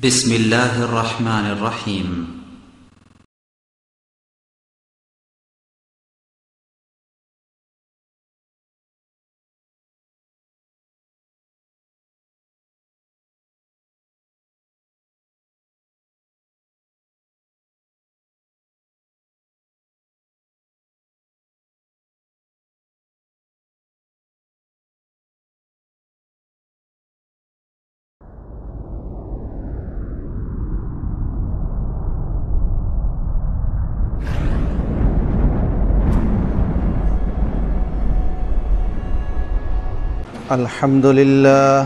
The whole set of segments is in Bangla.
بسم الله الرحمن الرحيم الحمد لله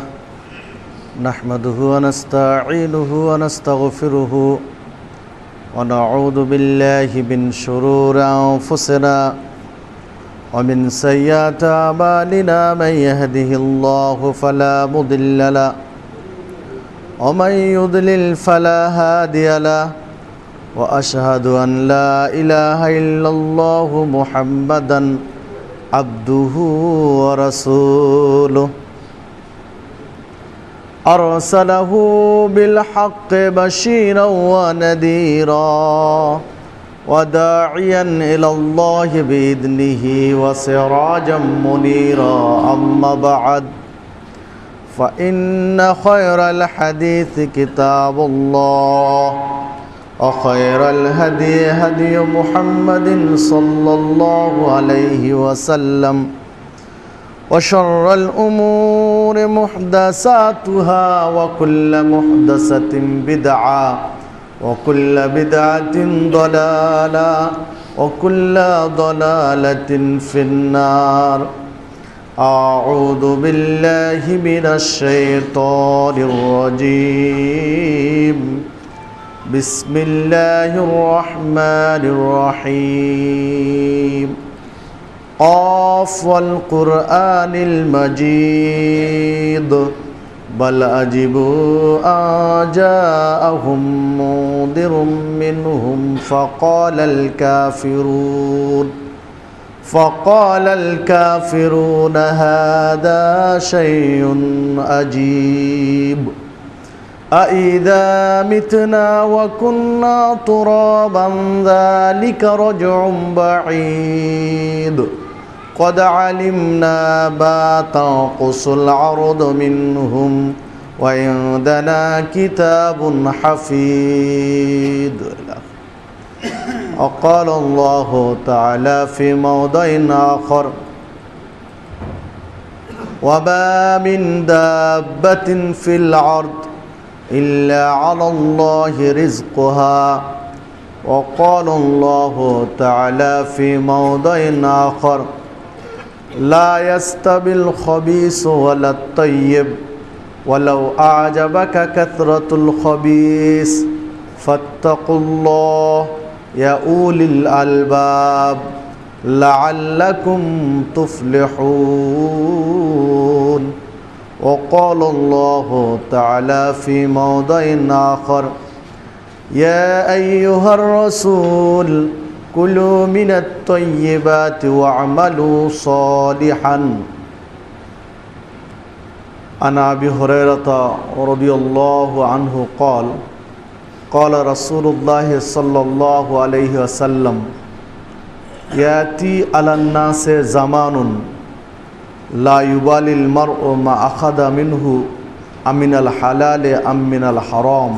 نحمده ونستعينه ونستغفره ونعوذ بالله من شرور أنفسنا ومن سيئات أعمالنا من يهده الله فلا مضل له ومن يضلل فلا هادي له وأشهد أن لا إله إلا الله محمدا عبده ورسوله أرسله بالحق بشيرا ونذيرا وداعيا إلى الله بإذنه وسراجا منيرا أما بعد فإن خير الحديث كتاب الله وخير الهدي هدي محمد صلى الله عليه وسلم وشر الأمور محدثاتها وكل محدثة بدعة وكل بدعة ضلالة وكل ضلالة في النار أعوذ بالله من الشيطان الرجيم بسم الله الرحمن الرحيم قاف والقرآن المجيد بل أجبوا أن جاءهم منذر منهم فقال الكافرون هذا شيء عجيب أإذا متنا وكنا ترابا ذلك رجع بعيد قد علمنا ما تنقص الأرض منهم وعندنا كتاب حفيظ. وقال الله تعالى في موضع آخر وما من دابة في الأرض إلا على الله رزقها. وقال الله تعالى في موضع آخر لا يستوي الخبيث ولا الطيب ولو أعجبك كثرة الخبيث فاتقوا الله يا أولي الألباب لعلكم تفلحون. وقال الله تعالى في موضع آخر يا أيها الرسول كلوا من الطيبات واعملوا صالحا. عن أبي هريرة رضي الله عنه قال قال رسول الله صلى الله عليه وسلم يأتي على الناس زمان لا يبالي المرء ما أخذ منه أمن الحلال أم من الحرام.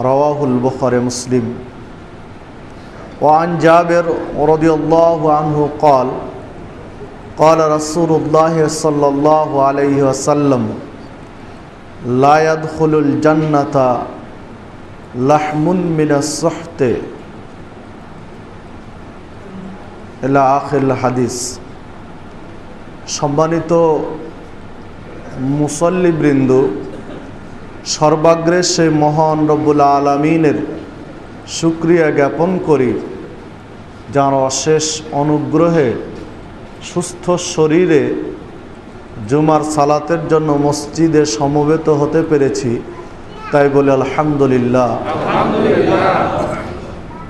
رواه البخاري مسلم. وعن جابر رضي الله عنه قال قال رسول الله صلى الله عليه وسلم لا يدخل الجنة لحم من السحت إلى آخر الحديث. সম্মানিত মুসল্লিবৃন্দ, সর্বাগ্রে সেই মহান রব্বুল আলামিনের শুকরিয়া জ্ঞাপন করি যার অশেষ অনুগ্রহে সুস্থ শরীরে জুমার সালাতের জন্য মসজিদে সমবেত হতে পেরেছি, তাই বলে আলহামদুলিল্লাহ।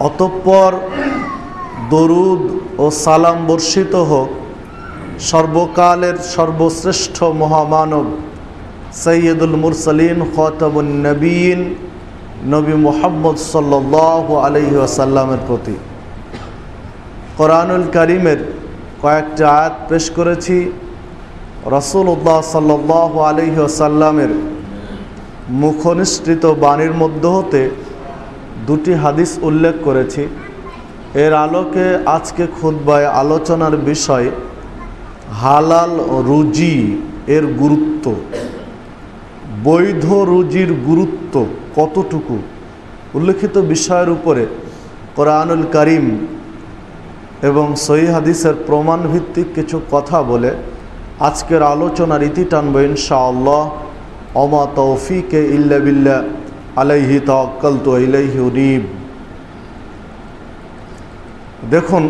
অতঃপর দরুদ ও সালাম বর্ষিত হোক সর্বকালের সর্বশ্রেষ্ঠ মহামানব সৈয়দুল মুরসালিন খাতামুন নবীন নবী মুহাম্মদ সাল্লাল্লাহু আলাইহি ওয়াসাল্লামের প্রতি কোরআনুল কারীমের কয়েকটা আয়াত পেশ করেছি। রাসূলুল্লাহ সাল্লাল্লাহু আলাইহি ওয়াসাল্লামের মুখনিসৃত বাণীর মধ্য হতে দুটি হাদিস উল্লেখ করেছি। এর আলোকে আজকে খুতবায় আলোচনার বিষয় হালাল রুজি এর গুরুত্ব, বৈধ রুজির গুরুত্ব কতটুকু, উল্লেখিত বিষয়ের উপরে কোরআনুল কারীম এবং সহিহ হাদিসের প্রমাণ ভিত্তিক কিছু কথা বলে আজকের আলোচনার ইতি টানব ইনশাআল্লাহ। ওমা তৌফিকে ইল্লা বিল্লাহ আলাইহি তাওয়াক্কালতু ওয়া ইলাইহি উনীব। দেখুন,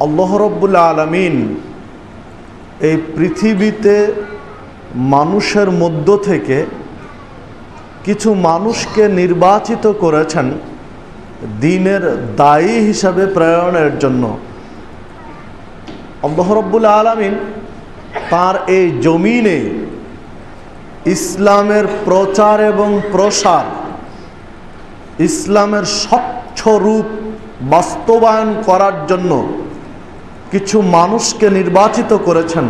আল্লাহ রাব্বুল আলামিন এই পৃথিবীতে মানুষের মধ্য থেকে কিছু মানুষকে নির্বাচিত করেছেন দ্বীনের দায়ী হিসাবে প্রেরণের জন্য। আল্লাহ রাব্বুল আলামিন তার এই জমিনে ইসলামের প্রচার এবং প্রসার, ইসলামের স্বচ্ছ রূপ বাস্তবায়ন করার জন্য কিছু মানুষকে নির্বাচিত করেছেন,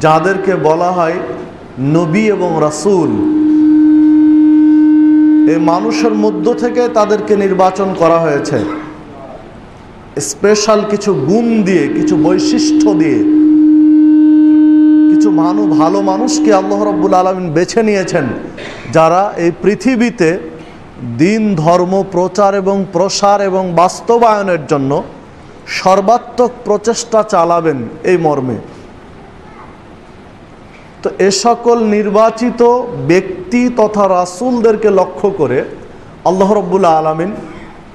যাদেরকে বলা হয় নবী এবং রাসূল। এই মানুষের মধ্য থেকে তাদেরকে নির্বাচন করা হয়েছে স্পেশাল কিছু গুণ দিয়ে, কিছু বৈশিষ্ট্য দিয়ে। কিছু ভালো মানুষকে আল্লাহ রাব্বুল আলামিন বেছে নিয়েছেন, যারা এই পৃথিবীতে দ্বীন ধর্ম প্রচার এবং প্রসার এবং বাস্তবায়নের জন্য সর্বাত্মক প্রচেষ্টা চালাবেন এই মর্মে। তো এ সকল নির্বাচিত ব্যক্তি তথা রাসূলদেরকে লক্ষ্য করে আল্লাহ রাব্বুল আলামিন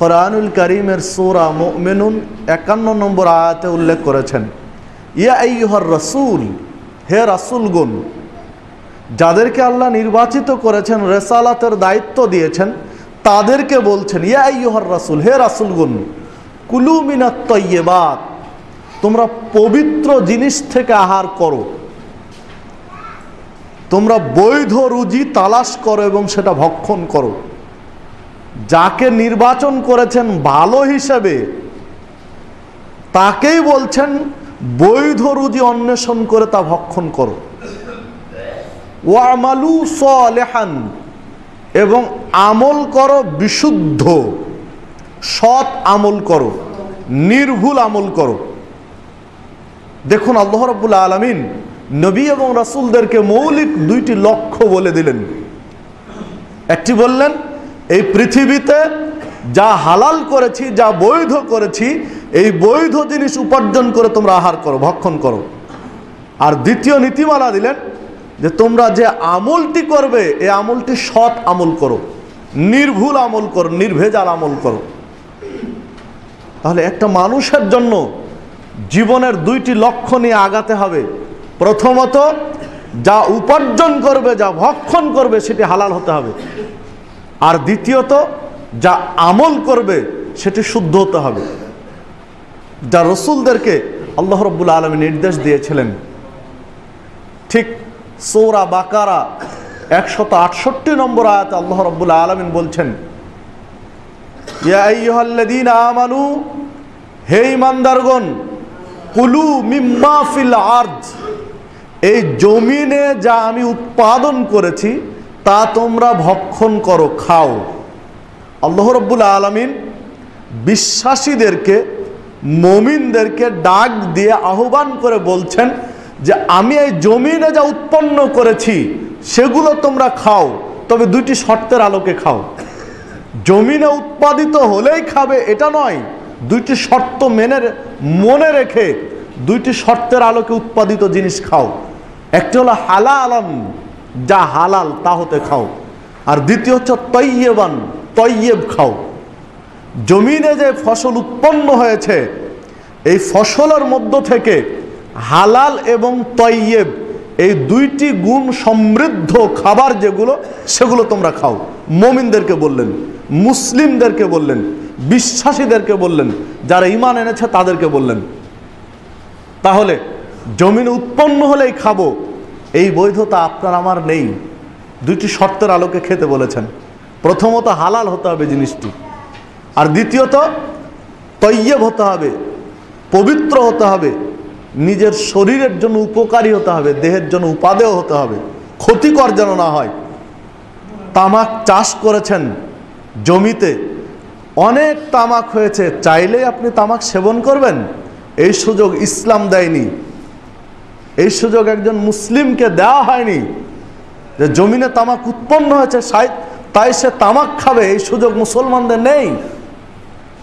কোরআনুল কারীমের সূরা মুমিনুন 51 নম্বর আয়াতে উল্লেখ করেছেন, ইয়া আইয়ুহার রাসূল, হে রাসূলগণ। যাদেরকে আল্লাহ নির্বাচিত করেছেন, রিসালাতের দায়িত্ব দিয়েছেন, তাদেরকে বলছেন ইয়া আইয়ুহার রাসূল, হে রাসূলগণ, কুলু মিনাত তাইয়্যিবাত, তোমরা পবিত্র জিনিস থেকে আহার করো, তোমরা বৈধ রুজি তালাশ করো এবং সেটা ভক্ষণ করো। যাকে নির্বাচন করেছেন ভালো হিসেবে, তাকেই বলছেন বৈধ রুজি অন্বেষণ করে তা ভক্ষণ করো। ওয়ামালু সালিহান, এবং আমল করো বিশুদ্ধ, সৎ আমল করো, নির্ভুল আমল করো। দেখুন, আল্লাহ রাব্বুল আলামিন নবী এবং রাসূলদেরকে মৌলিক দুইটি লক্ষ্য বলে দিলেন। একটি বললেন, এই পৃথিবীতে যা হালাল করেছি, যা বৈধ করেছি, এই বৈধ জিনিস উপার্জন করে তোমরা আহার করো, ভক্ষণ করো। আর দ্বিতীয় নীতিমালা দিলেন যে তোমরা যে আমলটি করবে, এই আমলটি সৎ আমল করো, নির্ভুল আমল করো, নির্ভেজাল আমল করো। তাহলে একটা মানুষের জন্য জীবনের দুইটি লক্ষ্য নিয়ে আগাতে হবে। প্রথমত, যা উপার্জন করবে, যা ভক্ষণ করবে, সেটি হালাল হতে হবে। আর দ্বিতীয়ত, যা আমল করবে সেটি শুদ্ধ হতে হবে, যা রাসূলদেরকে আল্লাহ রাব্বুল আলামিন নির্দেশ দিয়েছিলেন। ঠিক সূরা বাকারা 168 নম্বর আয়াতে আল্লাহ রাব্বুল আলামিন বলছেন, ইয়া আইয়ুহাল্লাযীনা আমানু, হে ঈমানদারগণ, কুলু মিম্মা ফিল আরদ, এই জমিনে যা আমি উৎপাদন করেছি তা তোমরা ভক্ষণ করো, খাও। আল্লাহ রাব্বুল আলামিন বিশ্বাসীদেরকে, মুমিনদেরকে ডাক দিয়ে আহ্বান করে বলছেন যে আমি এই জমিনে যা উৎপন্ন করেছি সেগুলো তোমরা খাও, তবে দুইটি শর্তের আলোকে খাও। জমিনে উৎপাদিত হলেই খাবে এটা নয়, দুইটি শর্ত মনে রেখে দুইটি শর্তের আলোকে উৎপাদিত জিনিস খাও। একটি হলো হালালান, যা হালাল তা হতে খাও। আর দ্বিতীয় হচ্ছে তয়্যিবান, তয়্যিব খাও। জমিনে যে ফসল উৎপন্ন হয়েছে, এই ফসলের মধ্য থেকে হালাল এবং তয়্যিব, এই দুইটি গুণ সমৃদ্ধ খাবার যেগুলো, সেগুলো তোমরা খাও। মুমিনদেরকে বললেন, মুসলিমদেরকে বললেন, বিশ্বাসীদেরকে বললেন, যারা ঈমান এনেছে তাদেরকে বললেন। তাহলে জমিনে উৎপন্ন হলেই খাবো, এই বৈধতা আপনার আমার নেই। দুইটি শর্তের আলোকে খেতে বলেছেন। প্রথমত হালাল হতে হবে জিনিসটি, আর দ্বিতীয়ত তৈয়ব হতে হবে, পবিত্র হতে হবে, নিজের শরীরের জন্য উপকারী হতে হবে, দেহের জন্য উপাদেয় হতে হবে, ক্ষতিকর যেন না হয়। তামাক চাষ করেছেন জমিতে, অনেক তামাক হয়েছে, চাইলেই আপনি তামাক সেবন করবেন? এই সুযোগ ইসলাম দেয়নি, এই সুযোগ একজন মুসলিমকে দেওয়া হয়নি যে জমিনে তামাক উৎপন্ন হয়েছে তাই সে তামাক খাবে। এই সুযোগ মুসলমানদের নেই।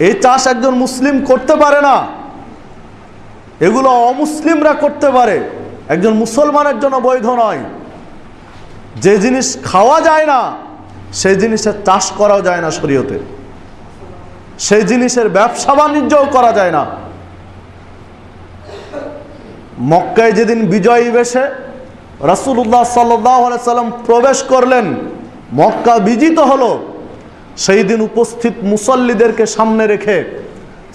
এই চাষ একজন মুসলিম করতে পারে না, এগুলো অমুসলিমরা করতে পারে, একজন মুসলমানের জন্য বৈধ নয়। যে জিনিস খাওয়া যায় না সেই জিনিসের চাষ করাও যায় না শরীয়তে, সেই জিনিসের ব্যবসা বাণিজ্যও করা যায় না। মক্কায় যেদিন বিজয়ী বেশে রাসূলুল্লাহ সাল্লাল্লাহু আলাইহি সাল্লাম প্রবেশ করলেন, মক্কা বিজিত হলো, সেই দিন উপস্থিত মুসল্লিদেরকে সামনে রেখে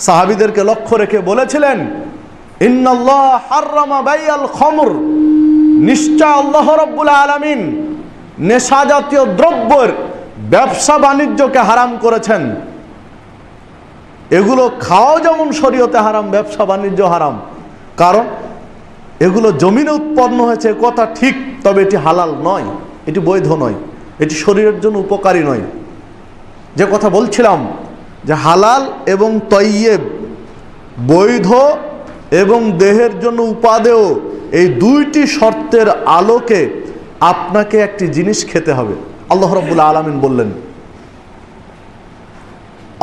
সাহাবীদেরকে লক্ষ্য রেখে বলেছিলেন, ইন্নাল্লাহ হাররামা বাইআল খামর, নিশ্চয় আল্লাহ রাব্বুল আলামিন নেশা জাতীয় দ্রব্যের ব্যবসা বাণিজ্যকে হারাম করেছেন। এগুলো খাওয়া যেমন শরীয়তে হারাম, ব্যবসা বাণিজ্য হারাম। কারণ এগুলো জমিনে উৎপন্ন হয়েছে কথা ঠিক, তবে এটি হালাল নয়, এটি বৈধ নয়, এটি শরীরের জন্য উপকারী নয়। যে কথা বলছিলাম যে হালাল এবং তৈয়ব, বৈধ এবং দেহের জন্য উপাদেয়, এই দুইটি শর্তের আলোকে আপনাকে একটি জিনিস খেতে হবে। আল্লাহ রাব্বুল আলামিন বললেন,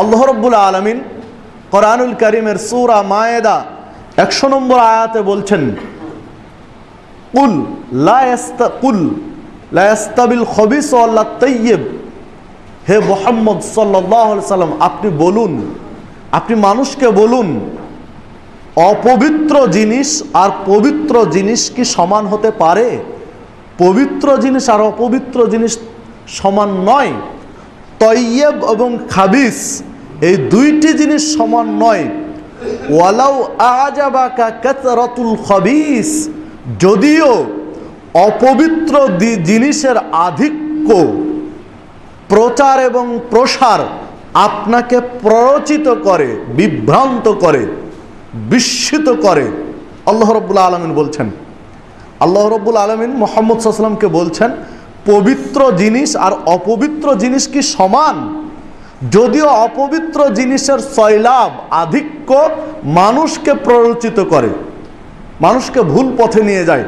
আল্লাহ রাব্বুল আলামিন কোরআনুল কারীমের সূরা মায়েদা 100 নম্বর আয়াতে বলছেন, কুল লা ইয়াস্তাবিল খবিস ওয়াল্লা তাইয়্যিব। হে মুহাম্মদ সাল্লাল্লাহু আলাইহি সাল্লাম, আপনি বলুন, আপনি মানুষকে বলুন, অপবিত্র জিনিস আর পবিত্র জিনিস কি সমান হতে পারে? পবিত্র জিনিস আর অপবিত্র জিনিস সমান নয়। তৈয়ব এবং খাবিস এই দুইটি জিনিস সমান নয়। ওয়ালাউ আজাবাকা কাসরাতুল খবিস, যদিও অপবিত্র জিনিসের আধিক্য, প্রচার এবং প্রসার আপনাকে প্ররোচিত করে, বিভ্রান্ত করে, বিস্মিত করে। আল্লাহ রাব্বুল আলামিন বলছেন, আল্লাহ রাব্বুল আলামিন মুহাম্মদ সাল্লাল্লাহু আলাইহি ওয়াসাল্লামকে বলছেন, পবিত্র জিনিস আর অপবিত্র জিনিস কি সমান? যদিও অপবিত্র জিনিসের সয়লাভ, আধিক্য মানুষকে প্ররোচিত করে, মানুষকে ভুল পথে নিয়ে যায়।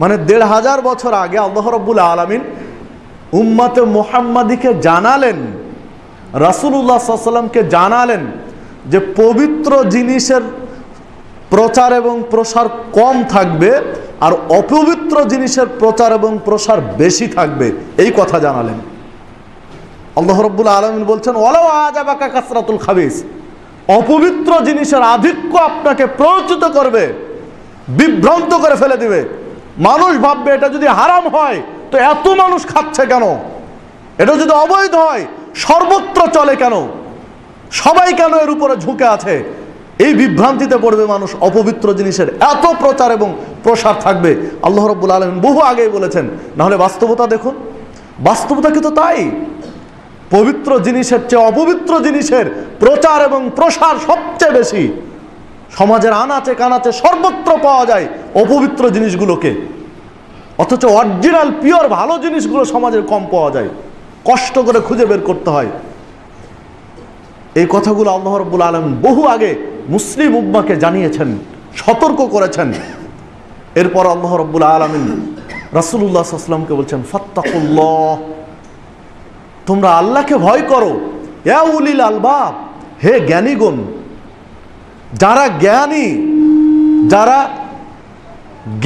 মানে 1500 বছর আগে আল্লাহ রাব্বুল আলামিন উম্মতে মুহাম্মাদিকে জানালেন, রাসূলুল্লাহ সাল্লাল্লাহু আলাইহি ওয়াসাল্লামকে জানালেন যে পবিত্র জিনিসের প্রচার এবং প্রসার কম থাকবে আর অপবিত্র জিনিসের প্রচার এবং প্রসার বেশি থাকবে, এই কথা জানালেন। আল্লাহ রাব্বুল আলামিন বলছেন, ওয়ালাউ আজাবাকা কাসরাতুল খাবিস, অপবিত্র জিনিসের আধিক্য আপনাকে প্ররোচিত করবে, বিভ্রান্ত করে ফেলে দিবে। মানুষ ভাববে এটা যদি হারাম হয় তো এত মানুষ খাচ্ছে কেন, এটা যদি অবৈধ হয় সর্বত্র চলে কেন, সবাই কেন এর উপরে ঝুঁকে আছে, এই বিভ্রান্তিতে পড়বে মানুষ। অপবিত্র জিনিসের এত প্রচার এবং প্রসার থাকবে, আল্লাহ রাব্বুল আলামিন বহু আগেই বলেছেন। না হলে বাস্তবতা দেখুন, বাস্তবতা কিন্তু তাই। পবিত্র জিনিসের চেয়ে অপবিত্র জিনিসের প্রচার এবং প্রসার সবচেয়ে বেশি। সমাজের আনাচে কানাচে সর্বত্র পাওয়া যায় অপবিত্র জিনিসগুলোকে, অথচ অরিজিনাল পিওর ভালো জিনিসগুলো সমাজের কম পাওয়া যায়, কষ্ট করে খুঁজে বের করতে হয়। এই কথাগুলো আল্লাহ রাব্বুল আলামিন বহু আগে মুসলিম উম্মাহকে জানিয়েছেন, সতর্ক করেছেন। এরপর আল্লাহ রাব্বুল আলামিন রাসূলুল্লাহ সাল্লাল্লাহু আলাইহি ওয়াসাল্লামকে বলছেন, ফাত্তাকুল্লাহ, তোমরা আল্লাহকে ভয় করো। ইয়া উলিল আলবাব, হে জ্ঞানীগণ, যারা জ্ঞানী, যারা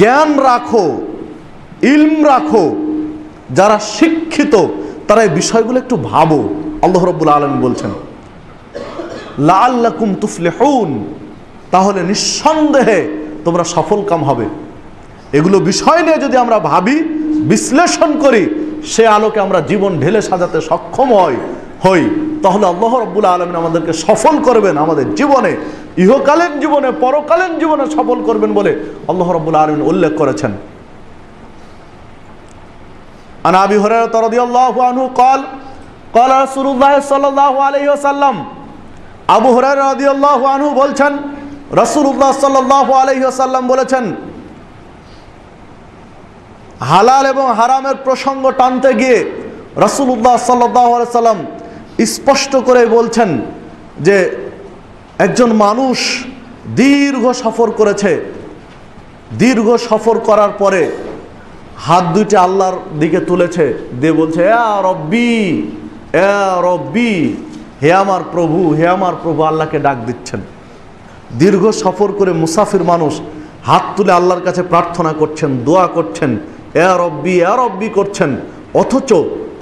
জ্ঞান রাখো, ইলম রাখো, যারা শিক্ষিত, তারা এই বিষয়গুলো একটু ভাবো। আল্লাহ রাব্বুল আলামিন বলছেন, লাআল্লাকুম তুফলিহুন, তাহলে নিঃসন্দেহে তোমরা সফলকাম হবে। এগুলো বিষয় নিয়ে যদি আমরা ভাবি, বিশ্লেষণ করি, সে আলোকে আমরা জীবন ঢেলে সাজাতে সক্ষম হই, তাহলে আল্লাহ রাব্বুল আলামিন আমাদেরকে সফল করবেন, আমাদের জীবনে, ইহকালীন জীবনে, পরকালীন জীবনে সফল করবেন বলে আল্লাহ রাব্বুল আলামিন উল্লেখ করেছেন। আন আবি হুরায়রা রাদিয়াল্লাহু আনহু قال قال رسول الله صلى الله عليه وسلم আবু হুরায়রা রাদিয়াল্লাহু আনহু বলছেন রাসূলুল্লাহ সাল্লাল্লাহু আলাইহি ওয়াসাল্লাম বলেছেন, হালাল এবং হারামের প্রসঙ্গ টানতে গিয়ে রাসূলুল্লাহ সাল্লাল্লাহু আলাইহি ওয়াসাল্লাম স্পষ্ট করে বলছেন যে একজন মানুষ দীর্ঘ সফর করেছে, দীর্ঘ সফর করার পরে হাত দুইটি আল্লাহর দিকে তুলেছে, দিয়ে বলছে রব্বি রব্বি, হে আমার প্রভু, হে আমার প্রভু, আল্লাহকে ডাক দিচ্ছেন। দীর্ঘ সফর করে মুসাফির মানুষ হাত তুলে আল্লাহর কাছে প্রার্থনা করছেন, দোয়া করছেন, রব্বি করছেন, অথচ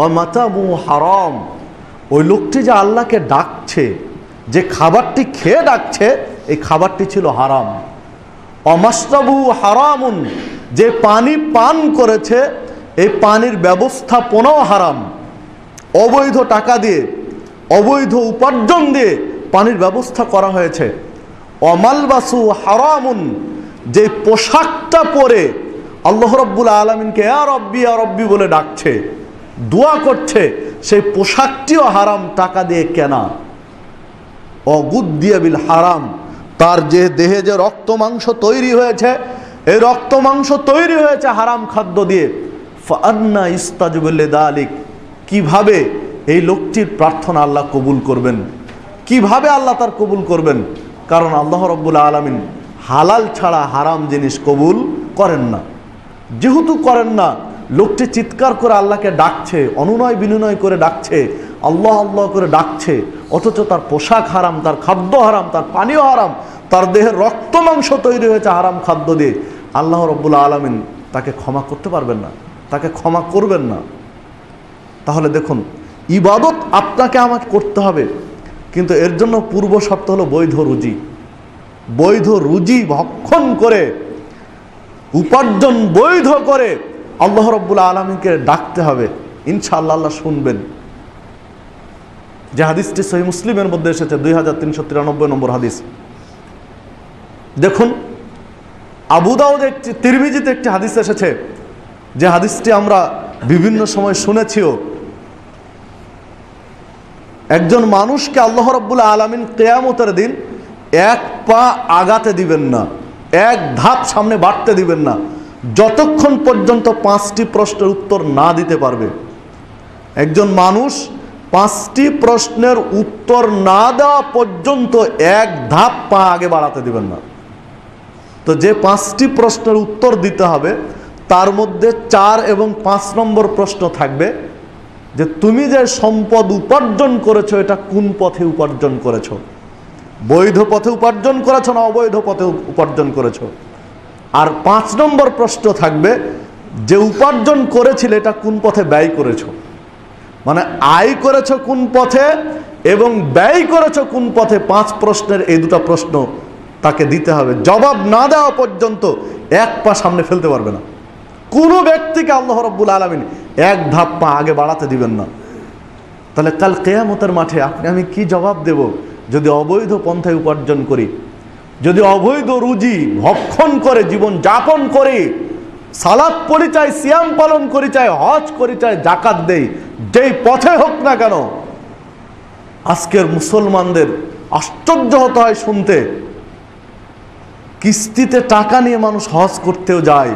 অমাতামু হারাম, ওই লোকটি যে আল্লাহকে ডাকছে, যে খাবারটি খেয়ে ডাকছে, এই খাবারটি ছিল হারাম। অমাশরাবু হারামুন, যে পানি পান করেছে এই পানির ব্যবস্থাপনাও হারাম। অবৈধ টাকা দিয়ে, অবৈধ উপার্জন দিয়ে পানির ব্যবস্থা করা হয়েছে। অমালবাসু হারামুন, যে পোশাকটা পরে আল্লাহ রাব্বুল আলামিনকে ইয়া রব্বি বলে ডাকছে, দোয়া করছে, সেই পোশাকটিও হারাম, টাকা দিয়ে কেনা। অগুদ্দিয়া বিল হারাম, তার যে দেহে যে রক্ত মাংস তৈরি হয়েছে, এই রক্ত মাংস তৈরি হয়েছে হারাম খাদ্য দিয়ে। ফাআন্না ইস্তাজবু লিযালিক, কিভাবে এই লোকটির প্রার্থনা আল্লাহ কবুল করবেন? কিভাবে আল্লাহ তার কবুল করবেন? কারণ আল্লাহ রাব্বুল আলামিন হালাল ছাড়া হারাম জিনিস কবুল করেন না। যেহেতু করেন না, লোকটি চিৎকার করে আল্লাহকে ডাকছে, অনুনয় বিনয় করে ডাকছে, আল্লাহ আল্লাহ করে ডাকছে, অথচ তার পোশাক হারাম, তার খাদ্য হারাম, তার পানীয় হারাম, তার দেহের রক্ত মাংস তৈরি হয়েছে হারাম খাদ্য দিয়ে। আল্লাহ রাব্বুল আলামিন তাকে ক্ষমা করতে পারবেন না, তাকে ক্ষমা করবেন না। তাহলে দেখুন, ইবাদত আপনাকে আমাকে করতে হবে, কিন্তু এর জন্য পূর্ব শর্ত হলো বৈধ রুজি। বৈধ রুজি ভক্ষণ করে, উপার্জন বৈধ করে আল্লাহ রাব্বুল আলামিনকে ডাকতে হবে, ইনশাআল্লাহ আল্লাহ শুনবেন। যে হাদিসটি সহিহ মুসলিমের মধ্যে এসেছে, 2393 নম্বর হাদিস। দেখুন, আবু দাউদ একটি, তিরমিজিতে একটি হাদিস এসেছে, যে হাদিসটি আমরা বিভিন্ন সময় শুনেছিও। একজন মানুষকে আল্লাহ রাব্বুল আলামিন কিয়ামতের দিন এক পা আগাতে দিবেন না, এক ধাপ সামনে বাড়তে দিবেন না, যতক্ষণ পর্যন্ত 5টি প্রশ্নের উত্তর না দিতে পারবে। একজন মানুষ 5টি প্রশ্নের উত্তর না দেওয়া পর্যন্ত এক ধাপ পা আগে বাড়াতে দিবেন না। তো যে 5টি প্রশ্নের উত্তর দিতে হবে, তার মধ্যে 4 এবং 5 নম্বর প্রশ্ন থাকবে যে তুমি যে সম্পদ উপার্জন করেছো, এটা কোন পথে উপার্জন করেছো? বৈধ পথে উপার্জন করেছো না অবৈধ পথে উপার্জন করেছো? আর 5 নম্বর প্রশ্ন থাকবে যে উপার্জন করেছিলে এটা কোন পথে ব্যয় করেছো? মানে আয় করেছো কোন পথে এবং ব্যয় করেছো কোন পথে। 5 প্রশ্নের এই দুটো প্রশ্ন তাকে দিতে হবে। জবাব না দেওয়া পর্যন্ত এক পা সামনে ফেলতে পারবে না। কোনো ব্যক্তিকে আল্লাহ রাব্বুল আলামিন এক ধাপ পা আগে বাড়াতে দিবেন না। তাহলে কাল কিয়ামতের মাঠে আপনি আমি কি জবাব দেব যদি অবৈধ পন্থায় উপার্জন করি, যদি অবৈধ রুজি ভক্ষণ করে জীবন যাপন করি, সালাত পড়ি চাই, সিয়াম পালন করি চাই, হজ করি চাই, জাকাত দেই, যেই পথে হোক না কেন। আজকের মুসলমানদের আশ্চর্য হতে হয় শুনতে, কিস্তিতে টাকা নিয়ে মানুষ হজ করতেও যায়।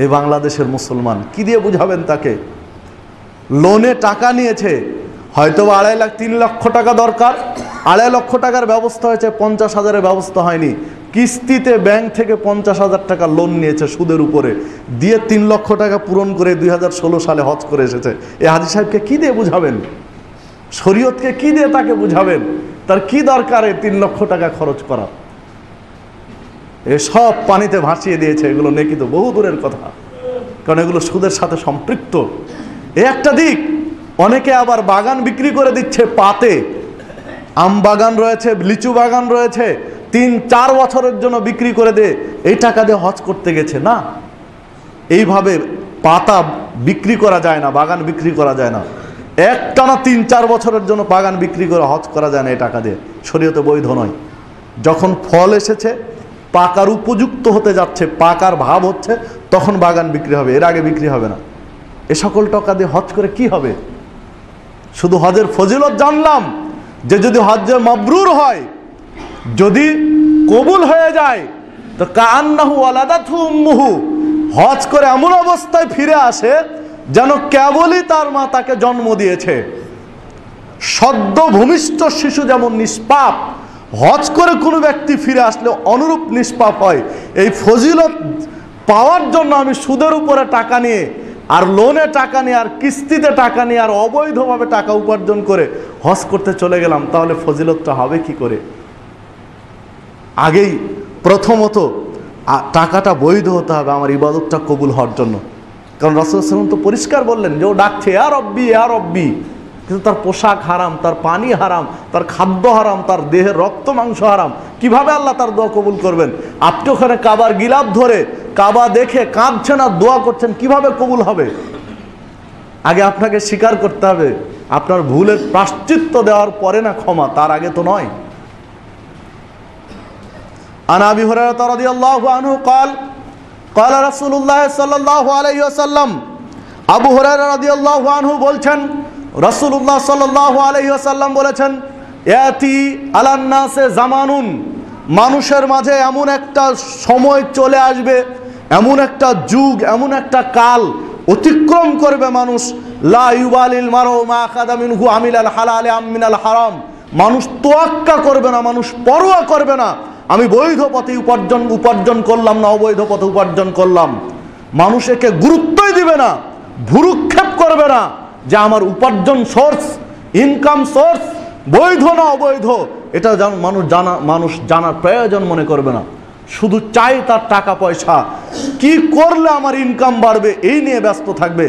এই বাংলাদেশের মুসলমান কি দিয়ে বুঝাবেন তাকে? লোনে টাকা নিয়েছে, হয়তো 2.5 লাখ 3 লক্ষ টাকা দরকার, 2.5 লক্ষ টাকার ব্যবস্থা হয়েছে, 50,000-এর ব্যবস্থা হয়নি। কিস্তিতে ব্যাংক থেকে 50,000 টাকা লোন নিয়েছে সুদের উপরে, দিয়ে 3 লক্ষ টাকা পূরণ করে 2016 সালে হজ করে এসেছে। এই হাজী সাহেবকে কি দিয়ে বুঝাবেন? শরীয়তকে কি দিয়ে তাকে বুঝাবেন? তার কি দরকার 3 লক্ষ টাকা খরচ করা? এসব পানিতে ভাসিয়ে দিয়েছে। এগুলো নেকি তো বহু দূরের কথা, কারণ এগুলো সুদের সাথে সম্পৃক্ত। এই একটা দিক। অনেকে আবার বাগান বিক্রি করে দিচ্ছে পাতে, আম বাগান রয়েছে, লিচু বাগান রয়েছে, 3-4 বছরের জন্য বিক্রি করে দে, এই টাকা দিয়ে হজ করতে গেছে। না, এইভাবে পাতা বিক্রি করা যায় না, বাগান বিক্রি করা যায় না। একটানা 3-4 বছরের জন্য বাগান বিক্রি করে হজ করা যায় না এই টাকা দিয়ে, শরীয়তে বৈধ নয়। যখন ফল এসেছে, পাকার উপযুক্ত হতে যাচ্ছে, পাকার ভাব হচ্ছে, তখন বাগান বিক্রি হবে, এর আগে বিক্রি হবে না। এ সকল টাকা দিয়ে হজ করে কি হবে? শুধু হজের ফজিলত জানলাম যে যদি হজ্জে মাবরুর হয়, যদি কবুল হয়ে যায়, তো কান্নাহু ওয়ালাদাতহু উম্মুহু, হজ করে এমন অবস্থায় ফিরে আসে যেন কেবলই তার মা তাকে জন্ম দিয়েছে। সদ্য ভূমিষ্ঠ শিশু যেমন নিষ্পাপ, হজ করে কোনো ব্যক্তি ফিরে আসলে অনুরূপ নিষ্পাপ হয়। এই ফজিলত পাওয়ার জন্য আমি সুদের উপরে টাকা নিয়ে, আর লোনে টাকা নিয়ে, আর কিস্তিতে টাকা নিয়ে, আর অবৈধভাবে টাকা উপার্জন করে হজ করতে চলে গেলাম, তাহলে ফজিলতটা হবে কি করে? আগেই প্রথমত টাকাটা বৈধ হতে হবে আমার ইবাদতটা কবুল হওয়ার জন্য। কারণ রাসূলুল্লাহ সাল্লাল্লাহু আলাইহি ওয়াসাল্লাম তো পরিষ্কার বললেন যে ও ডাকছে ইয়া রব্বি ইয়া রব্বি, কিন্তু তার পোশাক হারাম, তার পানি হারাম, তার খাদ্য হারাম, তার দেহের রক্ত মাংস হারাম। কিভাবে আল্লাহ তার দোয়া কবুল করবেন? আপনি ওখানে কাবার গিলাফ ধরে কাবা দেখে কাঁদছেন আর দোয়া করছেন, কিভাবে কবুল হবে? আগে আপনাকে স্বীকার করতে হবে আপনার ভুলের প্রায়শ্চিত্ত দেওয়ার পরে না ক্ষমা, তার আগে তো নয়। আন আবি হুরায়রা রাদিয়াল্লাহু আনহু قال قال رسول الله صلى الله عليه وسلم, আবু হুরায়রা রাদিয়াল্লাহু আনহু বলছেন রাসূলুল্লাহ সাল্লাল্লাহু আলাইহি ওয়াসাল্লাম বলেছেন, ইয়াতি আলান নাসে জামানুন, মানুষের মাঝে এমন একটা সময় চলে আসবে, এমন একটা যুগ, এমন একটা কাল অতিক্রম করবে মানুষ, লা ইউবালিল মারউ মা আখাযা মিনহু আমিলাল হালাল আম মিনাল হারাম, মানুষ তোয়াক্কা করবে না, মানুষ পরোয়া করবে না আমি বৈধ পথে উপার্জন করলাম না অবৈধ পথে উপার্জন করলাম। মানুষ একে গুরুত্বই দিবে না, ভুরুক্ষেপ করবে না যে আমার উপার্জন সোর্স, ইনকাম সোর্স বৈধ না অবৈধ, এটা মানুষ জানার প্রয়োজন মনে করবে না। শুধু চাই তার টাকা পয়সা, কি করলে আমার ইনকাম বাড়বে এই নিয়ে ব্যস্ত থাকবে।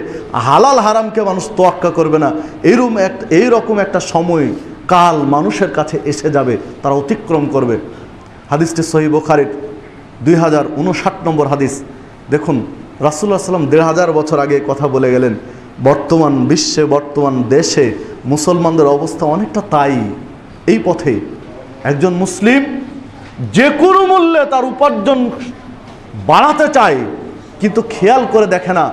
হালাল হারামকে মানুষ তোয়াক্কা করবে না। এইরকম একটা সময় কাল মানুষের কাছে এসে যাবে, তারা অতিক্রম করবে। হাদিসটি সহিহ বুখারীর 2059 নম্বর হাদিস। দেখুন রাসূলুল্লাহ সাল্লাল্লাহু আলাইহি ওয়াসাল্লাম 1500 বছর আগে কথা বলে গেলেন। বর্তমান বিশ্বে, বর্তমান দেশে মুসলমানদের অবস্থা অনেকটা তাই। এই পথে একজন মুসলিম যে কোনো মূল্যে তার উপার্জন বাড়াতে চায়, কিন্তু খেয়াল করে দেখে না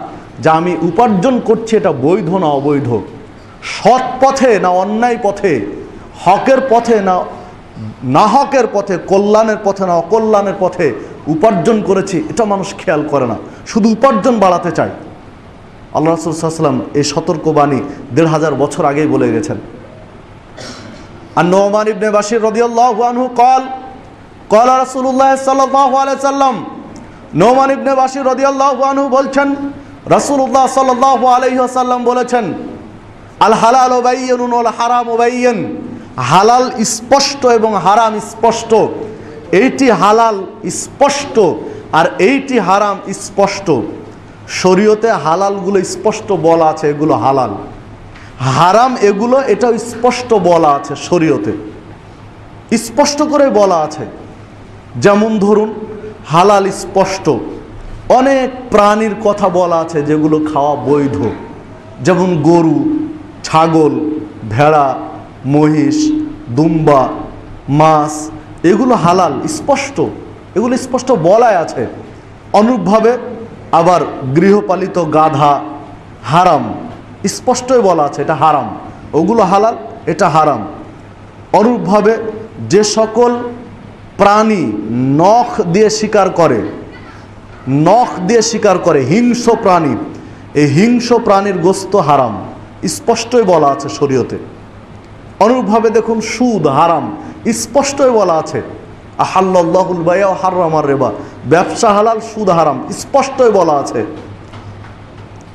যে আমি উপার্জন করছি এটা বৈধ না অবৈধ, সৎ পথে না অন্যায় পথে, হকের পথে না হকের পথে, কল্যাণের পথে না অকল্যাণের পথে উপার্জন করেছি, এটা মানুষ খেয়াল করে না, শুধু উপার্জন বাড়াতে চায়। আল্লাহ রাসূল সাল্লাল্লাহু আলাইহি ওয়াসাল্লাম এই সতর্কবাণী 1500 বছর আগেই বলে গেছেন। আর নুমান ইবনে বাশির রাদিয়াল্লাহু আনহু قال قال رسول الله صلى الله عليه وسلم, নুমান ইবনে বাশির রাদিয়াল্লাহু আনহু বলছেন রাসূলুল্লাহ সাল্লাল্লাহু আলাইহি ওয়াসাল্লাম বলেছেন, আল হালালু বাইয়িনুন ওয়াল হারামু বাইয়িন, হালাল স্পষ্ট এবং হারাম স্পষ্ট। এইটি হালাল স্পষ্ট আর এইটি হারাম স্পষ্ট। শরীয়তে হালালগুলো স্পষ্ট বলা আছে, এগুলো হালাল, হারাম এগুলো এটাও স্পষ্ট বলা আছে, শরীয়তে স্পষ্ট করে বলা আছে। যেমন ধরুন হালাল স্পষ্ট, অনেক প্রাণীর কথা বলা আছে যেগুলো খাওয়া বৈধ, যেমন গরু, ছাগল, ভেড়া, মহিষ, দুম্বা, মাছ, এগুলো হালাল স্পষ্ট, এগুলো স্পষ্ট বলাই আছে। অনুরূপভাবে আবার গৃহপালিত গাধা হারাম, স্পষ্টই বলা আছে এটা হারাম, ওগুলো হালাল, এটা হারাম। অনুরূপভাবে যে সকল প্রাণী নখ দিয়ে শিকার করে, হিংস্র প্রাণী, এই হিংস্র প্রাণীর গোশত হারাম, স্পষ্টই বলা আছে শরীয়তে। অনুরূপভাবে দেখুন সুদ হারাম, স্পষ্টই বলা আছে, আহাল্লাল্লাহুল বাই'a ওয়া হাররামার রিবা, ব্যবসা হালাল, সুদ হারাম, স্পষ্টই বলা আছে।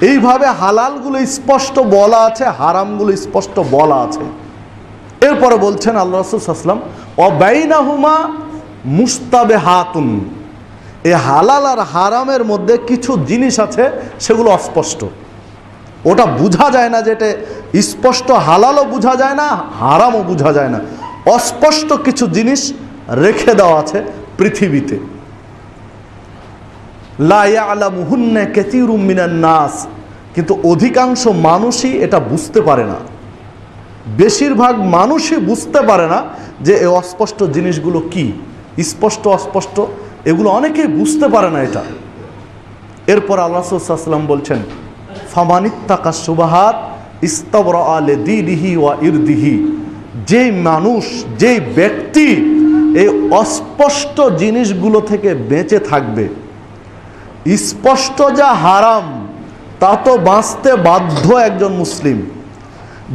এইভাবে হালালগুলো স্পষ্ট বলা আছে, হারামগুলো স্পষ্ট বলা আছে। এরপরে বলছেন আল্লাহ রাসূল সাল্লাল্লাহু আলাইহি ওয়াসাল্লাম, ওয়া বাইনাহুমা মুস্তাবিহাতুন, এই হালাল আর হারামের মধ্যে কিছু জিনিস আছে সেগুলো অস্পষ্ট, ওটা বোঝা যায় না, যেটা স্পষ্ট হালালও বোঝা যায় না, হারামও বোঝা যায় না। অস্পষ্ট কিছু জিনিস রেখে দেওয়া আছে পৃথিবীতে। লা ইয়ালামুহুন্না কাসীরুম মিনান নাস, কিন্তু অধিকাংশ মানুষই এটা বুঝতে পারে না, বেশিরভাগ মানুষই বুঝতে পারে না যে এই অস্পষ্ট জিনিসগুলো কি, স্পষ্ট অস্পষ্ট এগুলো অনেকেই বুঝতে পারে না এটা। এরপর আল্লাহ রাসূল সাল্লাল্লাহু আলাইহি ওয়াসাল্লাম বলছেন, ফামানিত্তাকা সুবাহাত ইস্তাবরা লিদীনিহি ওয়া ইরদিহি। যেই মানুষ, যেই ব্যক্তি এই অস্পষ্ট জিনিসগুলো থেকে বেঁচে থাকবে, স্পষ্ট যা হারাম তা তো বাঁচতে বাধ্য একজন মুসলিম,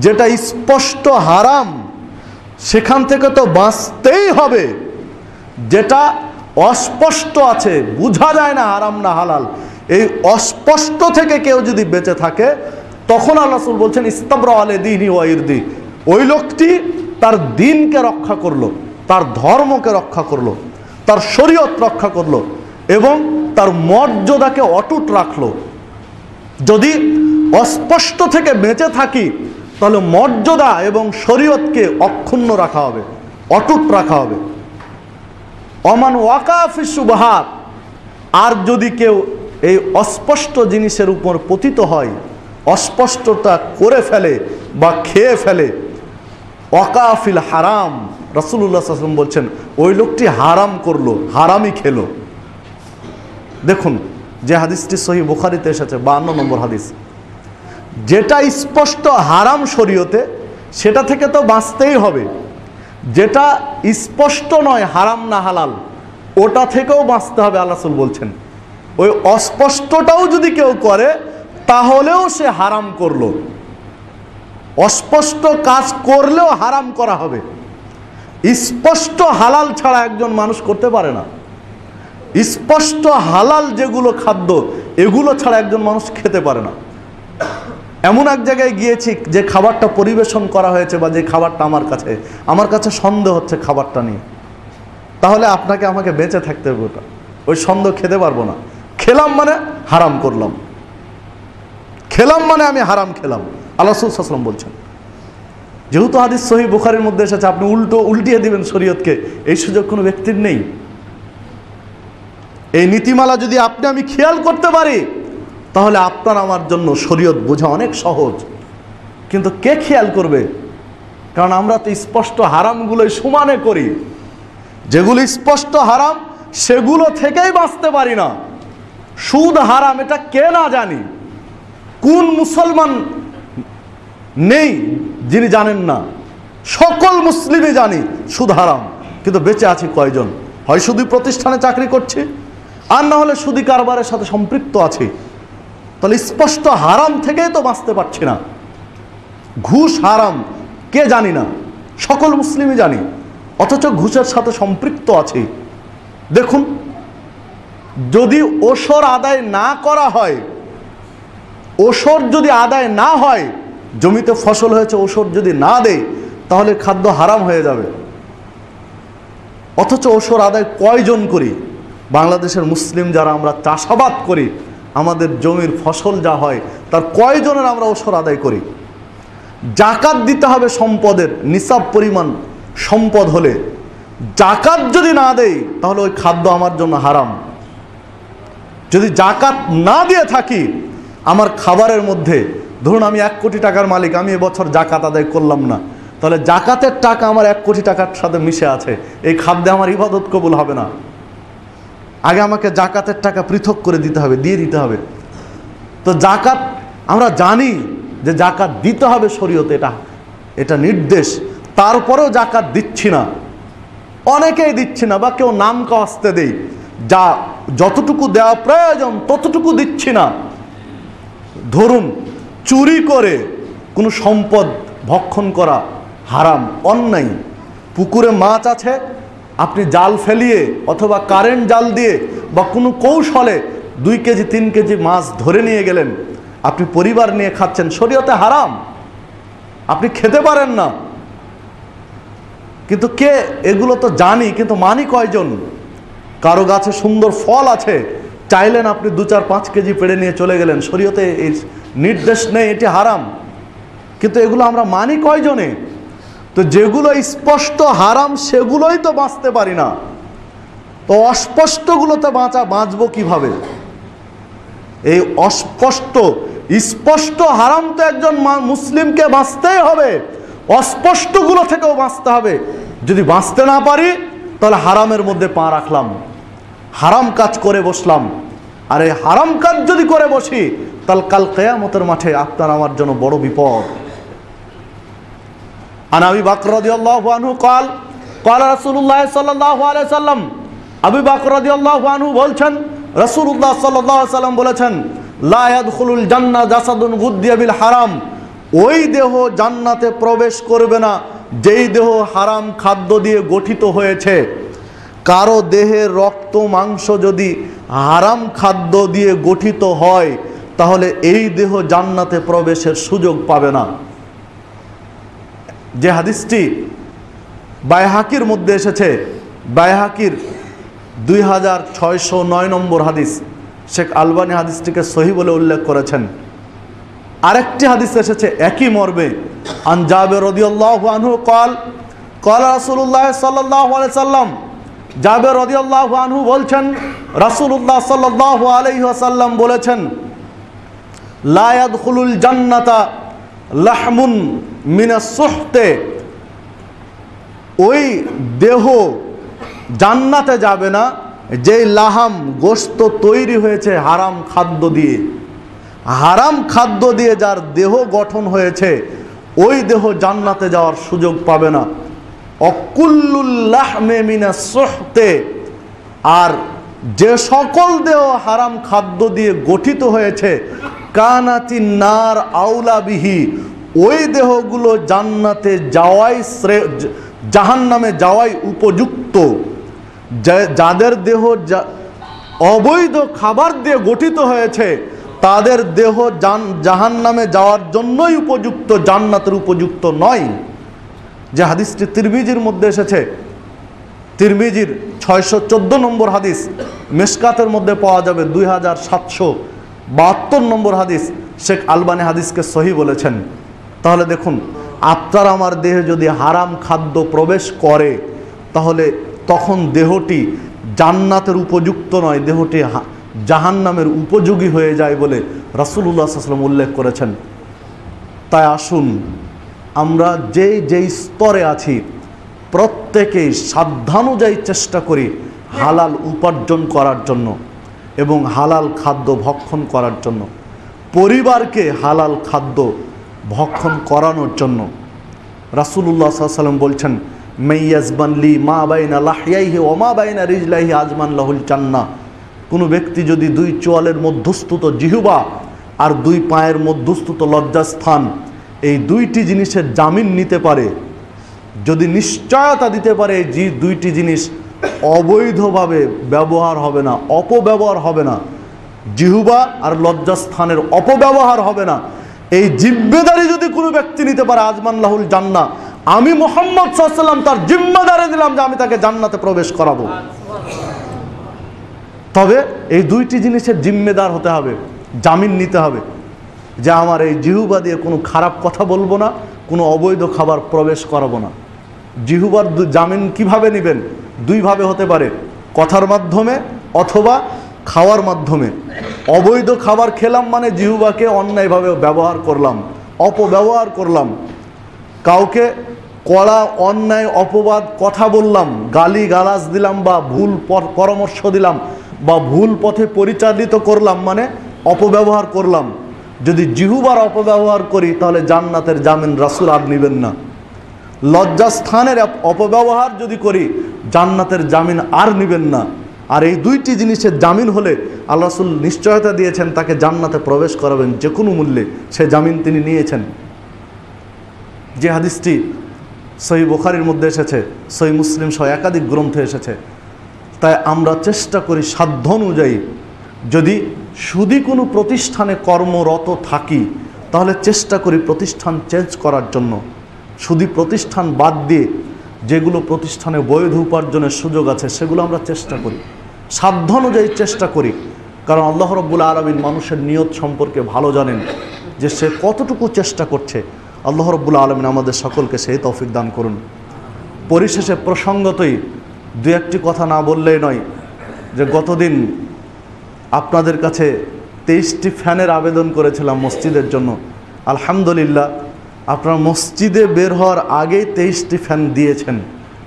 যেটা স্পষ্ট হারাম সেখান থেকে তো বাঁচতেই হবে। যেটা অস্পষ্ট আছে, বোঝা যায় না হারাম না হালাল, এই অস্পষ্ট থেকে কেউ যদি বেঁচে থাকে, তখন আল্লাহ রাসূল বলছেন ইস্তাবরা লিদীনিহি ওয়া ইরদি। ওই লোকটি তার দিনকে রক্ষা করলো, তার ধর্মকে রক্ষা করলো, তার শরীয়ত রক্ষা করলো এবং তার মর্যাদাকে অটুট রাখলো। যদি অস্পষ্ট থেকে বেঁচে থাকি তাহলে মর্যাদা এবং শরীয়তকে অক্ষুণ্ণ রাখা হবে, অটুট রাখা হবে। অমান ওয়াকা ফি শুবহাত, আর যদি কেউ এই অস্পষ্ট জিনিসের উপর পতিত হয়, অস্পষ্টতা করে ফেলে বা খেয়ে ফেলে, ওয়াকা ফিল হারাম, রাসূলুল্লাহ সাল্লাল্লাহু আলাইহি ওয়াসাল্লাম বলছেন ওই লোকটি হারাম করলো, হারামই খেলো। দেখুন যে হাদিসটি সহিহ বুখারীতে এসেছে, 52 নম্বর হাদিস। যেটা স্পষ্ট হারাম শরীয়তে, সেটা থেকে তো বাঁচতেই হবে। যেটা স্পষ্ট নয় হারাম না হালাল, ওটা থেকেও বাঁচতে হবে। আল্লাহ রাসূল বলছেন ওই অস্পষ্টটাও যদি কেউ করে তাহলেও সে হারাম করলো। অস্পষ্ট কাজ করলেও হারাম করা হবে। স্পষ্ট হালাল ছাড়া একজন মানুষ করতে পারে না। স্পষ্ট হালাল যেগুলো খাদ্য, এগুলো ছাড়া একজন মানুষ খেতে পারে না। এমন এক জায়গায় গিয়েছি যে খাবারটা পরিবেশন করা হয়েছে বা যে খাবারটা আমার কাছে সন্দেহ হচ্ছে খাবারটা নিয়ে, তাহলে আপনাকে আমাকে বেঁচে থাকতে হবে। ওটা ওই সন্দেহ খেতে পারবো না। খেলাম মানে হারাম করলাম, খেলাম মানে আমি হারাম খেলাম। আল্লাহ রাসূল সাল্লাল্লাহু আলাইহি ওয়াসাল্লাম বলছেন, যেহেতু হাদিস সহিহ বুখারীর মধ্যে এসেছে, আপনি উল্টিয়ে দিবেন শরীয়তকে, এই সুযোগ কোনো ব্যক্তির নেই। এই নীতিমালা যদি আপনি আমি খেয়াল করতে পারি তাহলে আপনার আমার জন্য শরীয়ত বোঝা অনেক সহজ। কিন্তু কে খেয়াল করবে? কারণ আমরা তো স্পষ্ট হারামগুলোই সমানে করি। যেগুলো স্পষ্ট হারাম সেগুলো থেকেই বাঁচতে পারি না। সুদ হারাম এটা কে না জানি? কোন মুসলমান নেই যিনি জানেন না? সকল মুসলিমই জানি সুদ হারাম, কিন্তু বেঁচে আছি কয়জন? হয় সুদী প্রতিষ্ঠানে চাকরি করছি, আর না হলে সুদী কারবারের সাথে সম্পৃক্ত আছি। তাহলে স্পষ্ট হারাম থেকেই তো বাঁচতে পারছি না। ঘুষ হারাম কে জানি না? সকল মুসলিমই জানি, অথচ ঘুষের সাথে সম্পৃক্ত আছি। দেখুন, যদি ওসর আদায় না করা হয়, ওসর যদি আদায় না হয়, জমিতে ফসল হয়েছে ওসর যদি না দেয়, তাহলে খাদ্য হারাম হয়ে যাবে। অথচ ওসর আদায় কয়জন করি? বাংলাদেশের মুসলিম যারা আমরা চাষাবাদ করি, আমাদের জমির ফসল যা হয় তার কয়জনের আমরা ওসর আদায় করি? জাকাত দিতে হবে সম্পদের, নিসাব পরিমাণ সম্পদ হলে। জাকাত যদি না দেই তাহলে ওই খাদ্য আমার জন্য হারাম। যদি জাকাত না দিয়ে থাকি, আমার খাবারের মধ্যে, ধরুন আমি 1 কোটি টাকার মালিক, আমি এবছর জাকাত আদায় করলাম না, তাহলে জাকাতের টাকা আমার 1 কোটি টাকার সাথে মিশে আছে, এই খাদ্যে আমার ইবাদত কবুল হবে না। আগে আমাকে জাকাতের টাকা পৃথক করে দিতে হবে, দিয়ে দিতে হবে। তো জাকাত আমরা জানি যে জাকাত দিতে হবে, শরীয়তে এটা নির্দেশ, তারপরেও জাকাত দিচ্ছি না। অনেকেই দিচ্ছি না, বা কেউ নাম কাস্তে দেই, যা যতটুকু দেওয়া প্রয়োজন ততটুকু দিচ্ছি না। ধরুন চুরি করে কোনো সম্পদ ভক্ষণ করা হারাম, অন্যায়। পুকুরে মাছ আছে, আপনি জাল ফেলিয়ে অথবা কারেন্ট জাল দিয়ে বা কোনো কৌশলে 2 কেজি 3 কেজি মাছ ধরে নিয়ে গেলেন, আপনি পরিবার নিয়ে খাচ্ছেন, শরীয়তে হারাম, আপনি খেতে পারেন না। কিন্তু এগুলো তো জানি, কিন্তু মানি কয়জন? কারো গাছে সুন্দর ফল আছে, চাইলেন আপনি 2-4-5 কেজি পেড়ে নিয়ে চলে গেলেন, শরীয়তে এই নির্দেশ নেই, এটি হারাম, কিন্তু এগুলো আমরা মানি কয়জনে? তো যেগুলো স্পষ্ট হারাম সেগুলোই তো বাঁচতে পারি না, তো অস্পষ্টগুলোতে বাঁচবো কিভাবে? এই অস্পষ্ট স্পষ্ট হারাম তো একজন মুসলিমকে বাঁচতেই হবে, অস্পষ্টগুলো থেকেও বাঁচতে হবে। যদি বাঁচতে না পারি তাহলে হারামের মধ্যে পা রাখলাম, হারাম কাজ করে বসলাম, আর এই হারাম কাজ যদি করে বসি তাহলে কাল কিয়ামতের মাঠে আপনার আমার জন্য বড় বিপদ। আন আবি বকর রাদিয়াল্লাহু আনহু قال قال رسول الله صلى الله عليه وسلم, আবু বকর রাদিয়াল্লাহু আনহু বলছেন রাসূলুল্লাহ সাল্লাল্লাহু আলাইহি ওয়াসাল্লাম বলেছেন, লা ইয়াদখুলুল জান্নাহ জাসাদুন গুদ্দিয়া বিল হারাম, ওই দেহ জান্নাতে প্রবেশ করবে না যেই দেহ হারাম খাদ্য দিয়ে গঠিত হয়েছে। কারো দেহের রক্ত মাংস যদি হারাম খাদ্য দিয়ে গঠিত হয় তাহলে এই দেহ জান্নাতে প্রবেশের সুযোগ পাবে না। যে হাদিসটি বাইহাকির মধ্যে এসেছে, বাইহাকির 2609 নম্বর হাদিস, শেখ আলবানী হাদিসটিকে সহিহ বলে উল্লেখ করেছেন। আরেকটি হাদিস এসেছে একই মর্মে, আন জাবের রাদিয়াল্লাহু আনহু قال قال রাসূলুল্লাহ সাল্লাল্লাহু আলাইহি সাল্লাম, জাবের রাদিয়াল্লাহু আনহু বলছেন রাসূলুল্লাহ সাল্লাল্লাহু আলাইহি ওয়াসাল্লাম বলেছেন, লা ইয়াদখুলুল জান্নাতা লাহমুন মিনাস সুহতে, ওই দেহ জান্নাতে যাবে না যেই লাহাম গোশত তৈরি হয়েছে হারাম খাদ্য দিয়ে। হারাম খাদ্য দিয়ে যার দেহ গঠন হয়েছে ওই দেহ জান্নাতে যাওয়ার সুযোগ পাবে না। অকুল্লুল লাহমে মিনাস সুহতে, আর যে সকল দেহ হারাম খাদ্য দিয়ে গঠিত হয়েছে কানাতিন নার আউলা বিহি, ওই দেহগুলো জান্নাতে যাওয়াই জাহান্নামে যাওয়াই উপযুক্ত। যাদের দেহ অবৈধ খাবার দিয়ে গঠিত হয়েছে তাদের দেহ জাহান্নামে যাওয়ার জন্যই উপযুক্ত, জান্নাতের উপযুক্ত নয়। যে হাদিসটি তিরমিজির মধ্যে এসেছে, তিরমিজির 614 নম্বর হাদিস, মিশকাতের মধ্যে পাওয়া যাবে 2772 নম্বর হাদিস, শেখ আলবানী হাদিসকে সহিহ বলেছেন। তাহলে দেখুন, আপনার আমার দেহে যদি হারাম খাদ্য প্রবেশ করে তাহলে তখন দেহটি জান্নাতের উপযুক্ত নয়, দেহটি জাহান্নামের উপযোগী হয়ে যায় বলে রাসূলুল্লাহ সাল্লাল্লাহু আলাইহি ওয়াসাল্লাম উল্লেখ করেছেন। তাই আসুন আমরা যেই স্তরে আছি প্রত্যেকেই সাধ্যানুযায়ী চেষ্টা করি হালাল উপার্জন করার জন্য এবং হালাল খাদ্য ভক্ষণ করার জন্য, পরিবারকে হালাল খাদ্য ভক্ষণ করানোর জন্য। রাসূলুল্লাহ সাল্লাল্লাহু আলাইহি ওয়াসাল্লাম বলছেন, মাইয়াজবান লি মা বাইনা লাহইয়াইহি ওয়া মা বাইনা রিজলাইহি আজমান লাহুল জান্নাহ, কোনো ব্যক্তি যদি দুই চোয়ালের মধ্যস্থিত জিহ্বা আর দুই পায়ের মধ্যস্থিত লজ্জাস্থান, এই দুইটি জিনিসের জামিন নিতে পারে, যদি নিশ্চয়তা দিতে পারে যে দুইটি জিনিস অবৈধভাবে ব্যবহার হবে না, অপব্যবহার হবে না, জিহ্বা আর লজ্জাস্থানের অপব্যবহার হবে না, এই জিম্মেদারি যদি কোনো ব্যক্তি নিতে পারে আজমান লাহুল জান্নাহ, আমি মুহাম্মদ সাল্লাল্লাহু আলাইহি ওয়াসাল্লাম তার জিম্মেদারি দিলাম যে আমি তাকে জান্নাতে প্রবেশ করাবো। তবে এই দুইটি জিনিসের জিম্মেদার হতে হবে, জামিন নিতে হবে যে আমার এই জিহ্বা দিয়ে কোনো খারাপ কথা বলবো না, কোনো অবৈধ খাবার প্রবেশ করাবো না। জিহ্বার জামিন কিভাবে নেবেন? দুইভাবে হতে পারে, কথার মাধ্যমে অথবা খাওয়ার মাধ্যমে। অবৈধ খাবার খেলাম মানে জিহ্বাকে অন্যায়ভাবে ব্যবহার করলাম, অপব্যবহার করলাম, কাউকে কড়া অন্যায় অপবাদ কথা বললাম, গালি গালাজ দিলাম বা ভুল পরামর্শ দিলাম বা ভুল পথে পরিচালিত করলাম, মানে অপব্যবহার করলাম। যদি জিহ্বার অপব্যবহার করি তাহলে জান্নাতের জামিন রাসূল আর নেবেন না। লজ্জাস্থানের অপব্যবহার যদি করি জান্নাতের জামিন আর নেবেন না। আর এই দুইটি জিনিসের জামিন হলে আল্লাহ রাসূল নিশ্চয়তা দিয়েছেন তাকে জান্নাতে প্রবেশ করাবেন যে কোনো মূল্যে, সে জামিন তিনি নিয়েছেন। যে হাদিসটি সহিহ বুখারীর মধ্যে এসেছে, সহিহ মুসলিম সহ একাধিক গ্রন্থে এসেছে। তাই আমরা চেষ্টা করি সাধ্য অনুযায়ী, যদি শুধু কোনো প্রতিষ্ঠানে কর্মরত থাকি তাহলে চেষ্টা করি প্রতিষ্ঠান চেঞ্জ করার জন্য। শুধু প্রতিষ্ঠান বাদ দিয়ে যেগুলো প্রতিষ্ঠানে বৈধ উপার্জনের সুযোগ আছে সেগুলো আমরা চেষ্টা করি, সাধ্য অনুযায়ী চেষ্টা করি। কারণ আল্লাহ রাব্বুল আলামিন মানুষের নিয়ত সম্পর্কে ভালো জানেন যে সে কতটুকু চেষ্টা করছে। আল্লাহ রাব্বুল আলামিন আমাদের সকলকে সেই তৌফিক দান করুন। পরিশেষে প্রসঙ্গতই দু একটি কথা না বললেই নয় যে গতদিন আপনাদের কাছে 23টি ফ্যানের আবেদন করেছিলাম মসজিদের জন্য। আলহামদুলিল্লাহ আপনার মসজিদে বের হওয়ার আগেই 23টি ফ্যান দিয়েছেন,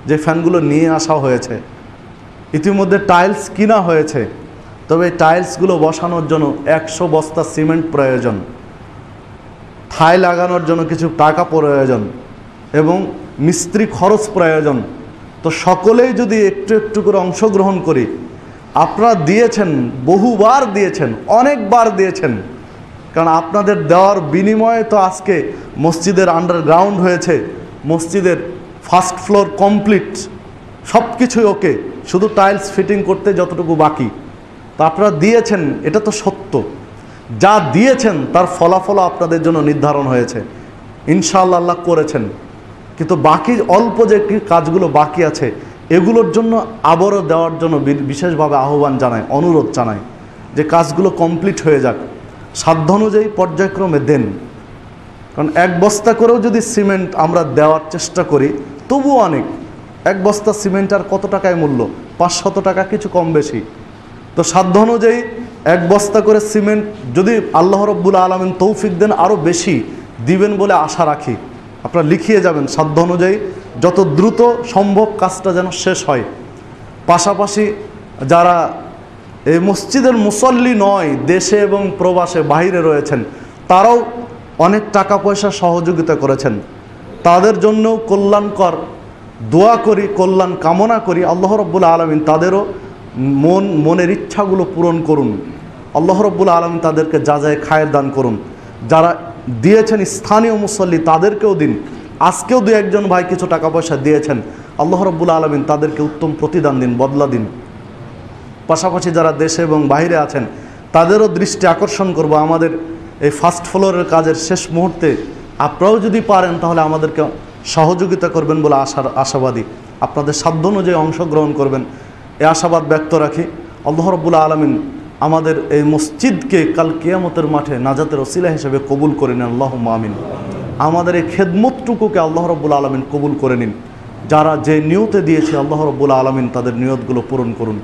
যে ফ্যানগুলো নিয়ে আসা হয়েছে। ইতিমধ্যে টাইলস কিনা হয়েছে, তবে টাইলসগুলো বসানোর জন্য 100 বস্তা সিমেন্ট প্রয়োজন, থাই লাগানোর জন্য কিছু টাকা প্রয়োজন এবং মিস্ত্রি খরচ প্রয়োজন। তো সকলেই যদি একটু একটু করে অংশগ্রহণ করি, আপনারা দিয়েছেন, বহুবার দিয়েছেন, অনেকবার দিয়েছেন, কারণ আপনাদের দেওয়ার বিনিময়ে তো আজকে মসজিদের আন্ডারগ্রাউন্ড হয়েছে, মসজিদের ফার্স্ট ফ্লোর কমপ্লিট, সব কিছুই ওকে, শুধু টাইলস ফিটিং করতে যতটুকু বাকি। তো আপনারা দিয়েছেন, এটা তো সত্য, যা দিয়েছেন তার ফলাফল আপনাদের জন্য নির্ধারণ হয়েছে, ইনশাআল্লাহ আল্লাহ করেছেন। কিন্তু বাকি অল্প যে কাজগুলো বাকি আছে এগুলোর জন্য আবারও দেওয়ার জন্য বিশেষভাবে আহ্বান জানাই, অনুরোধ জানাই যে কাজগুলো কমপ্লিট হয়ে যাক, সাধ্য অনুযায়ী পর্যায়ক্রমে দেন। কারণ 1 বস্তা করেও যদি সিমেন্ট আমরা দেওয়ার চেষ্টা করি তবুও অনেক। 1 বস্তা সিমেন্ট আর কত টাকায় মূল্য? 500 টাকা, কিছু কম বেশি। তো সাধ্য অনুযায়ী 1 বস্তা করে সিমেন্ট যদি আল্লাহ রাব্বুল আলামিন তৌফিক দেন আরও বেশি দিবেন বলে আশা রাখি। আপনারা লিখিয়ে যাবেন সাধ্য অনুযায়ী, যত দ্রুত সম্ভব কাজটা যেন শেষ হয়। পাশাপাশি যারা এই মসজিদের মুসল্লি নয়, দেশে এবং প্রবাসে বাইরে রয়েছেন, তারাও অনেক টাকা পয়সা সহযোগিতা করেছেন, তাদের জন্যও কল্যাণকর দোয়া করি, কল্যাণ কামনা করি। আল্লাহ রাব্বুল আলামিন তাদেরও মনের ইচ্ছাগুলো পূরণ করুন। আল্লাহ রাব্বুল আলামিন তাদেরকে যাজায়ে খায়ের দান করুন। যারা দিয়েছেন স্থানীয় মুসল্লি তাদেরকেও দিন। আজকেও 2-1 ভাই কিছু টাকা পয়সা দিয়েছেন, আল্লাহ রাব্বুল আলামিন তাদেরকে উত্তম প্রতিদান দিন, বদলা দিন। পাশাপাশি যারা দেশে এবং বাইরে আছেন তাদেরও দৃষ্টি আকর্ষণ করব, আমাদের এই ফার্স্ট ফ্লোরের কাজের শেষ মুহূর্তে আপনারাও যদি পারেন তাহলে আমাদেরকে সহযোগিতা করবেন বলে আশাবাদী। আপনাদের সাধ্য অনুযায়ী অংশগ্রহণ করবেন, এই আশাবাদ ব্যক্ত রাখি। আল্লাহ রাব্বুল আলামিন আমাদের এই মসজিদকে কাল কিয়ামতের মাঠে নাজাতের ওসিলা হিসেবে কবুল করে নিন, আল্লাহুম্মা আমিন। আমাদের এই খেদমতটুকুকে আল্লাহ রাব্বুল আলামিন কবুল করে নিন। যারা যে নিয়তে দিয়েছে আল্লাহ রাব্বুল আলামিন তাদের নিয়তগুলো পূরণ করুন।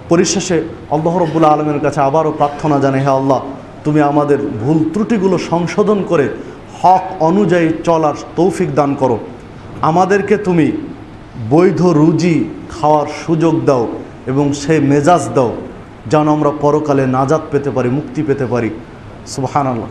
পরিশেষে আল্লাহ রাব্বুল আলামিনের কাছে আবারও প্রার্থনা জানাই, হে আল্লাহ, তুমি আমাদের ভুল ত্রুটিগুলো সংশোধন করে হক অনুযায়ী চলার তৌফিক দান করো। আমাদেরকে তুমি বৈধ রুজি খাওয়ার সুযোগ দাও এবং সেই মেজাজ দাও যেন আমরা পরকালে নাজাত পেতে পারি, মুক্তি পেতে পারি। সুবহানাল্লাহ।